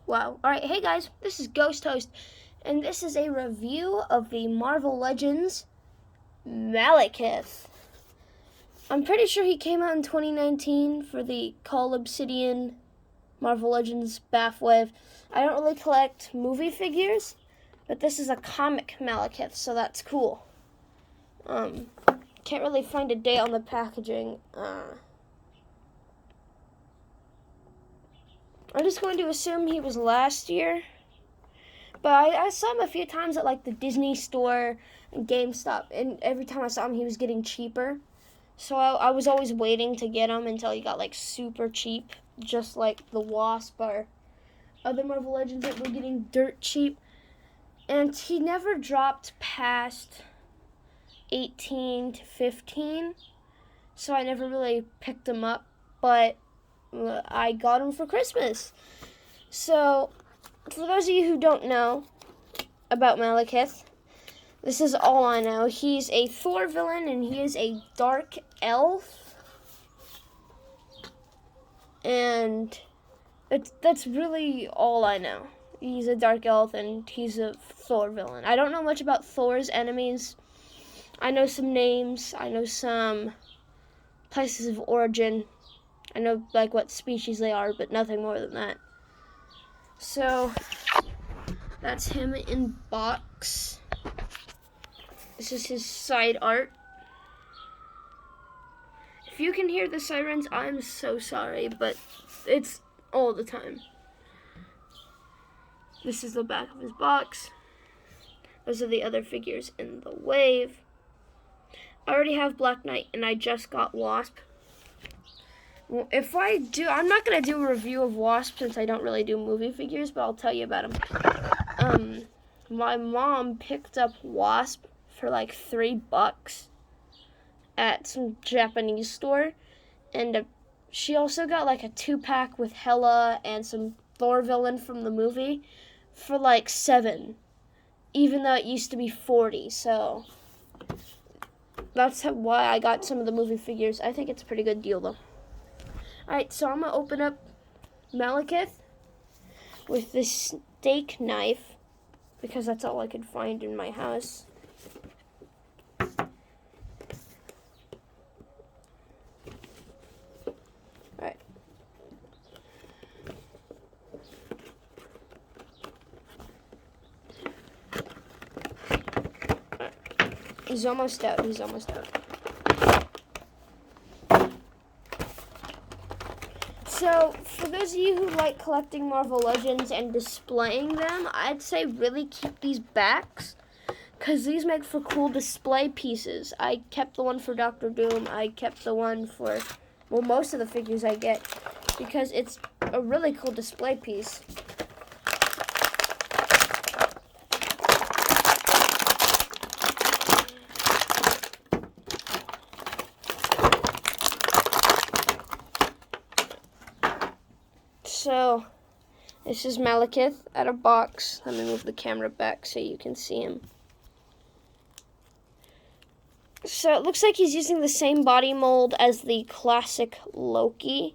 Wow. Alright, hey guys, this is Ghost Host, and this is a review of the Marvel Legends Malekith. I'm pretty sure he came out in 2019 for the Call Obsidian Marvel Legends Bathwave. I don't really collect movie figures, but this is a comic Malekith, so that's cool. Can't really find a date on the packaging. I'm just going to assume he was last year. But I saw him a few times at like the Disney store and GameStop, and every time I saw him, he was getting cheaper. So I was always waiting to get him until he got like super cheap, just like the Wasp or other Marvel Legends that were getting dirt cheap. And he never dropped past 18 to 15, so I never really picked him up, but I got him for Christmas. So, for those of you who don't know about Malekith, this is all I know. He's a Thor villain, and he is a dark elf. And that's really all I know. He's a dark elf, and he's a Thor villain. I don't know much about Thor's enemies. I know some names. I know some places of origin. I know like what species they are, but nothing more than that. So that's him in box. This is his side art. If you can hear the sirens, I'm so sorry, but it's all the time. This is the back of his box. Those are the other figures in the wave. I already have Black Knight, and I just got Wasp. Well, I'm not going to do a review of Wasp since I don't really do movie figures, but I'll tell you about him. My mom picked up Wasp for like $3 at some Japanese store, and she also got like a 2-pack with Hela and some Thor villain from the movie for like $7, even though it used to be $40, so that's why I got some of the movie figures. I think it's a pretty good deal though. Alright, so I'm going to open up Malekith with this steak knife, because that's all I could find in my house. Alright. He's almost out. So, for those of you who like collecting Marvel Legends and displaying them, I'd say really keep these backs, because these make for cool display pieces. I kept the one for Doctor Doom. I kept the one for, well, most of the figures I get, because it's a really cool display piece. So, this is Malekith out of box. Let me move the camera back so you can see him. So, it looks like he's using the same body mold as the classic Loki,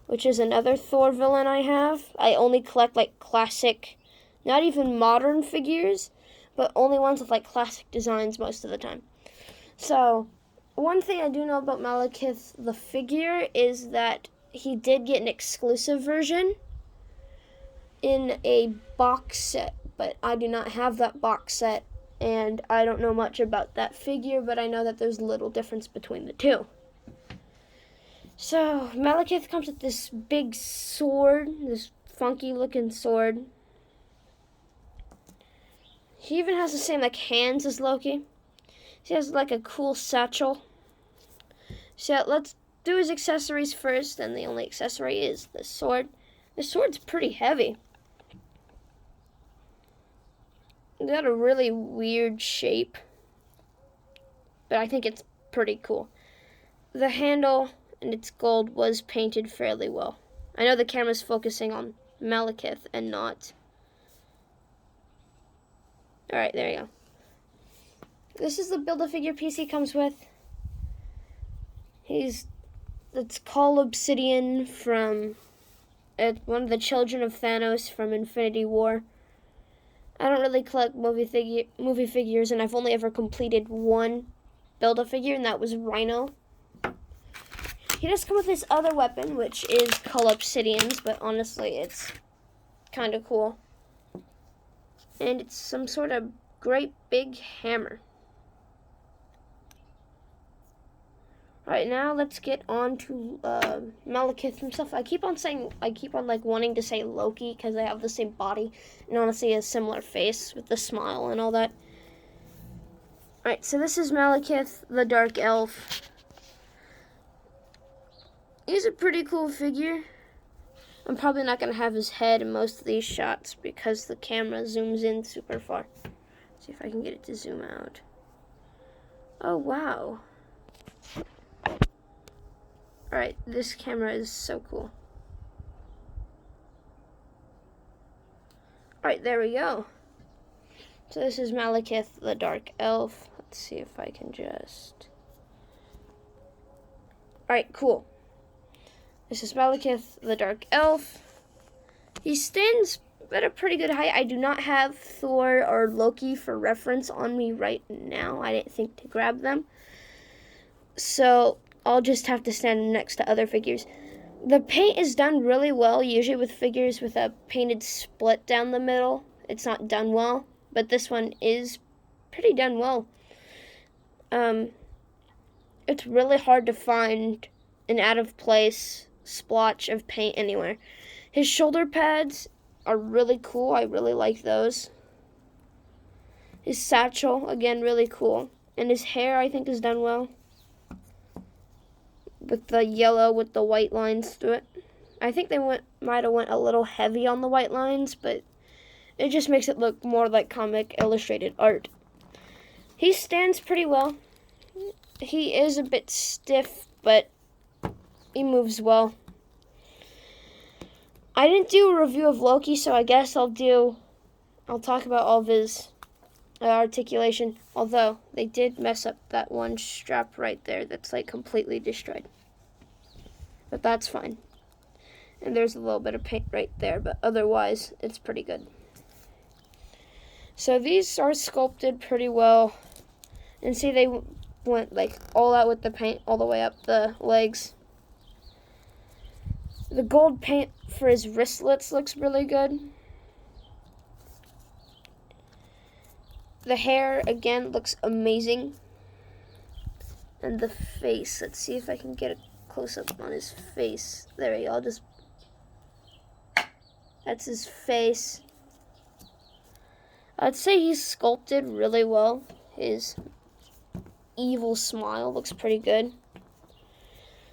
which is another Thor villain I have. I only collect like classic, not even modern figures, but only ones with like classic designs most of the time. So, one thing I do know about Malekith, the figure, is that he did get an exclusive version in a box set, but I do not have that box set, and I don't know much about that figure, but I know that there's little difference between the two. So, Malekith comes with this big sword, this funky looking sword. He even has the same like hands as Loki. He has like a cool satchel. So let's do his accessories first, and the only accessory is the sword. The sword's pretty heavy. It's got a really weird shape, but I think it's pretty cool. The handle and its gold was painted fairly well. I know the camera's focusing on Malekith and not. Alright, there you go. This is the Build-A-Figure piece he comes with. It's Call Obsidian from one of the children of Thanos from Infinity War. I don't really collect movie figures, and I've only ever completed one Build-A-Figure, and that was Rhino. He does come with this other weapon, which is Cull Obsidians, but honestly, it's kind of cool. And it's some sort of great big hammer. Right now, let's get on to Malekith himself. I keep on like wanting to say Loki because they have the same body and honestly a similar face with the smile and all that. Alright, so this is Malekith, the Dark Elf. He's a pretty cool figure. I'm probably not going to have his head in most of these shots because the camera zooms in super far. See if I can get it to zoom out. Oh, wow. Alright, this camera is so cool. Alright, there we go. So this is Malekith, the Dark Elf. Let's see if I can just... Alright, cool. This is Malekith, the Dark Elf. He stands at a pretty good height. I do not have Thor or Loki for reference on me right now. I didn't think to grab them. So I'll just have to stand next to other figures. The paint is done really well, usually with figures with a painted split down the middle. It's not done well, but this one is pretty done well. It's really hard to find an out-of-place splotch of paint anywhere. His shoulder pads are really cool. I really like those. His satchel, again, really cool. And his hair, I think, is done well. With the yellow with the white lines through it. I think they might have went a little heavy on the white lines, but it just makes it look more like comic illustrated art. He stands pretty well. He is a bit stiff, but he moves well. I didn't do a review of Loki, so I guess I'll talk about all of his articulation. Although, they did mess up that one strap right there that's like completely destroyed. But that's fine. And there's a little bit of paint right there, but otherwise, it's pretty good. So these are sculpted pretty well. And see, they went like all out with the paint all the way up the legs. The gold paint for his wristlets looks really good. The hair, again, looks amazing. And the face, let's see if I can get a close-up on his face. There we go, that's his face. I'd say he's sculpted really well. His evil smile looks pretty good.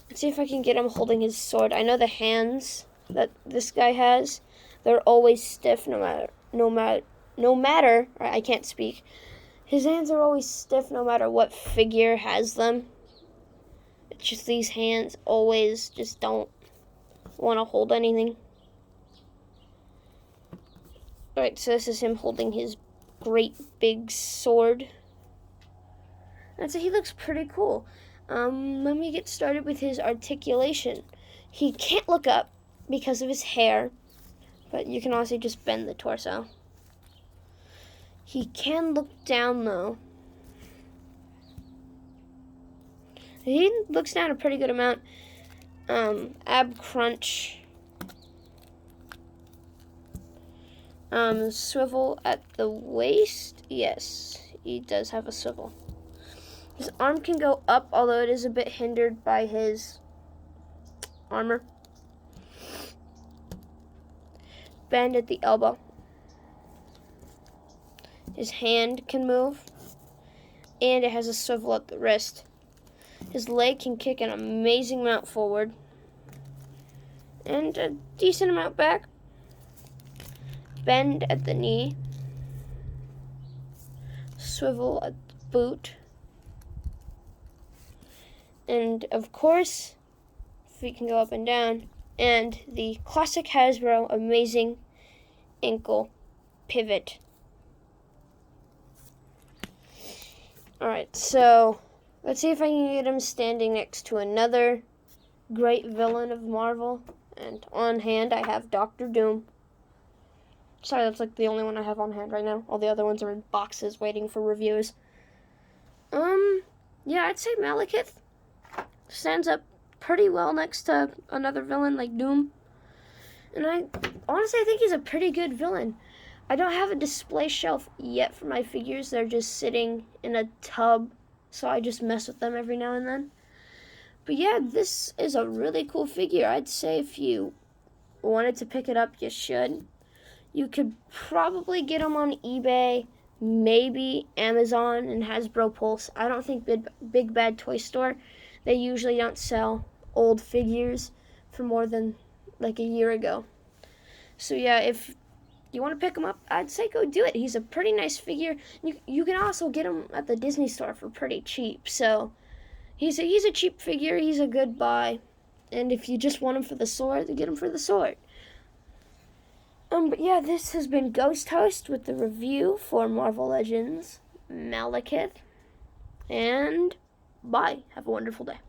Let's see if I can get him holding his sword. I know the hands that this guy has, they're always stiff no matter, I can't speak. His hands are always stiff no matter what figure has them. It's just these hands always just don't want to hold anything. Alright, so this is him holding his great big sword. And so he looks pretty cool. Let me get started with his articulation. He can't look up because of his hair, but you can also just bend the torso. He can look down though. He looks down a pretty good amount. Ab crunch. Swivel at the waist. Yes, he does have a swivel. His arm can go up, although it is a bit hindered by his armor. Bend at the elbow. His hand can move, and it has a swivel at the wrist. His leg can kick an amazing amount forward, and a decent amount back. Bend at the knee. Swivel at the boot. And of course, feet can go up and down. And the classic Hasbro amazing ankle pivot. Alright, so let's see if I can get him standing next to another great villain of Marvel. And on hand, I have Doctor Doom. Sorry, that's like the only one I have on hand right now. All the other ones are in boxes waiting for reviews. Yeah, I'd say Malekith stands up pretty well next to another villain like Doom. And I think he's a pretty good villain. I don't have a display shelf yet for my figures. They're just sitting in a tub, so I just mess with them every now and then. But yeah, this is a really cool figure. I'd say if you wanted to pick it up, you should. You could probably get them on eBay, maybe Amazon and Hasbro Pulse. I don't think Big Bad Toy Store, they usually don't sell old figures for more than like a year ago. So yeah, if you want to pick him up, I'd say go do it. He's a pretty nice figure. You can also get him at the Disney store for pretty cheap. So he's a cheap figure. He's a good buy. And if you just want him for the sword, then get him for the sword. But yeah, this has been Ghost Host with the review for Marvel Legends Malekith. And bye. Have a wonderful day.